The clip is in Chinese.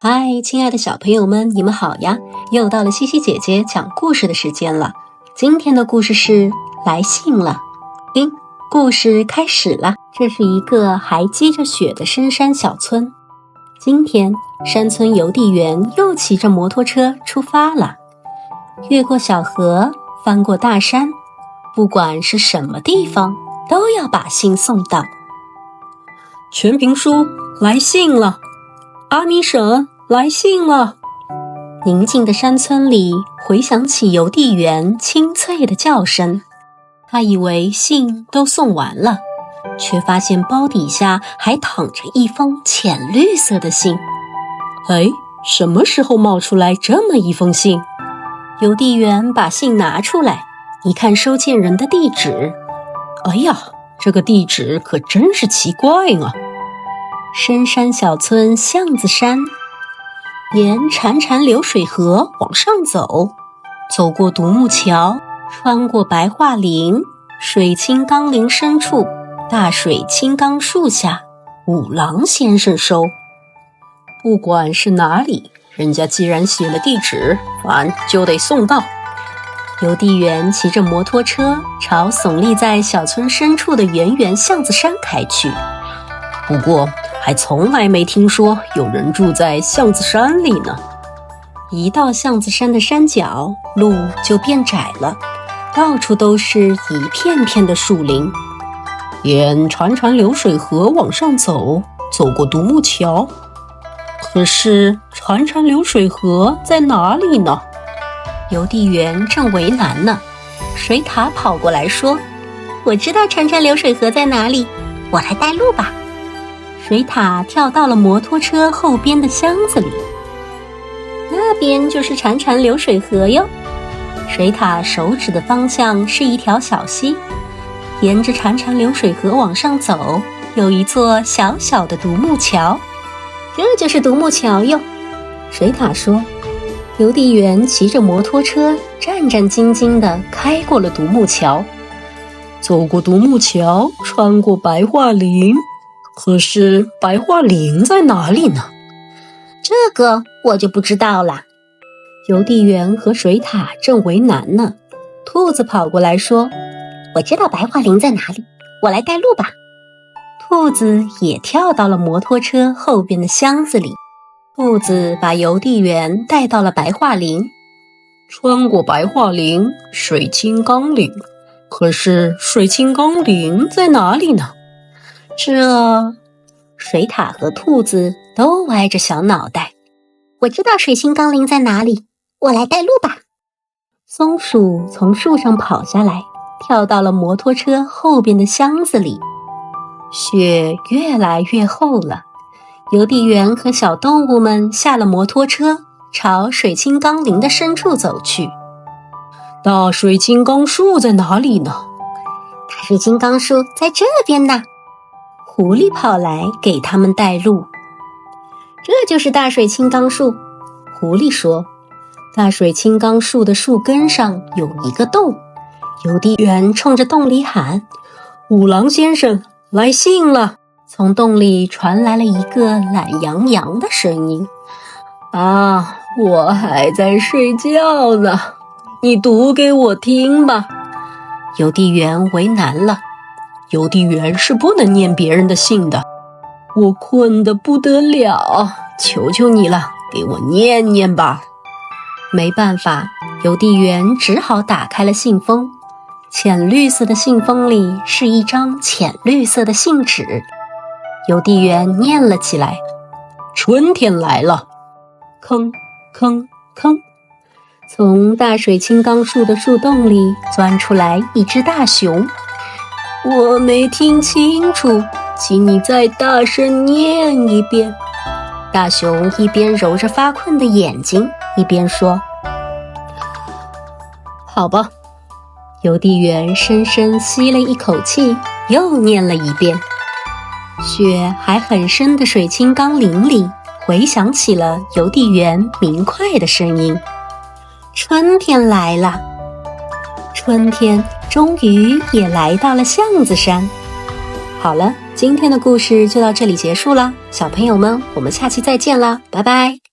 嗨，亲爱的小朋友们，你们好呀！又到了西西姐姐讲故事的时间了。今天的故事是来信了。听，故事开始了。这是一个还积着雪的深山小村。今天，山村邮递员又骑着摩托车出发了，越过小河，翻过大山，不管是什么地方，都要把信送到。全平叔，来信了。阿米婶，来信了。宁静的山村里回响起邮递员清脆的叫声。他以为信都送完了，却发现包底下还躺着一封浅绿色的信。什么时候冒出来这么一封信？邮递员把信拿出来，一看收件人的地址，哎呀，这个地址可真是奇怪啊！深山小村巷子山，沿潺潺流水河往上走，走过独木桥，穿过白桦林，水清冈林深处，大水青冈树下，五郎先生收。不管是哪里，人家既然写了地址，咱就得送到。邮递员骑着摩托车朝耸立在小村深处的圆圆巷子山开去。不过还从来没听说有人住在巷子山里呢。一到巷子山的山脚，路就变窄了，到处都是一片片的树林。沿潺潺流水河往上走，走过独木桥。可是潺潺流水河在哪里呢？邮递员正为难呢，水獭跑过来说：“我知道潺潺流水河在哪里，我来带路吧。”水獭跳到了摩托车后边的箱子里，那边就是潺潺流水河哟。水獭手指的方向是一条小溪，沿着潺潺流水河往上走，有一座小小的独木桥，这就是独木桥哟。水獭说。邮递员骑着摩托车战战兢兢地开过了独木桥，走过独木桥，穿过白桦林。可是白桦林在哪里呢？这个我就不知道啦。邮递员和水獭正为难呢，兔子跑过来说：“我知道白桦林在哪里，我来带路吧。”兔子也跳到了摩托车后边的箱子里。兔子把邮递员带到了白桦林，穿过白桦林，水清冈岭。可是水清冈岭在哪里呢？水獭和兔子都歪着小脑袋。我知道水清冈林在哪里，我来带路吧。松鼠从树上跑下来，跳到了摩托车后边的箱子里。雪越来越厚了。邮递员和小动物们下了摩托车，朝水清冈林的深处走去。大水清冈树在哪里呢？大水清冈树在这边呢。狐狸跑来给他们带路。这就是大水清冈树，狐狸说。大水清冈树的树根上有一个洞，邮递员冲着洞里喊：“五郎先生，来信了。”从洞里传来了一个懒洋洋的声音：“啊，我还在睡觉呢，你读给我听吧。”邮递员为难了，邮递员是不能念别人的信的。我困得不得了，求求你了，给我念念吧。没办法，邮递员只好打开了信封。浅绿色的信封里是一张浅绿色的信纸。邮递员念了起来：“春天来了。”吭吭吭，从大水清冈树的树洞里钻出来一只大熊。我没听清楚，请你再大声念一遍。大熊一边揉着发困的眼睛，一边说：“好吧。”邮递员深深吸了一口气，又念了一遍。雪还很深的水清冈林里回响起了邮递员明快的声音：“春天来了。”春天终于也来到了巷子山。好了，今天的故事就到这里结束了，小朋友们，我们下期再见啦，拜拜。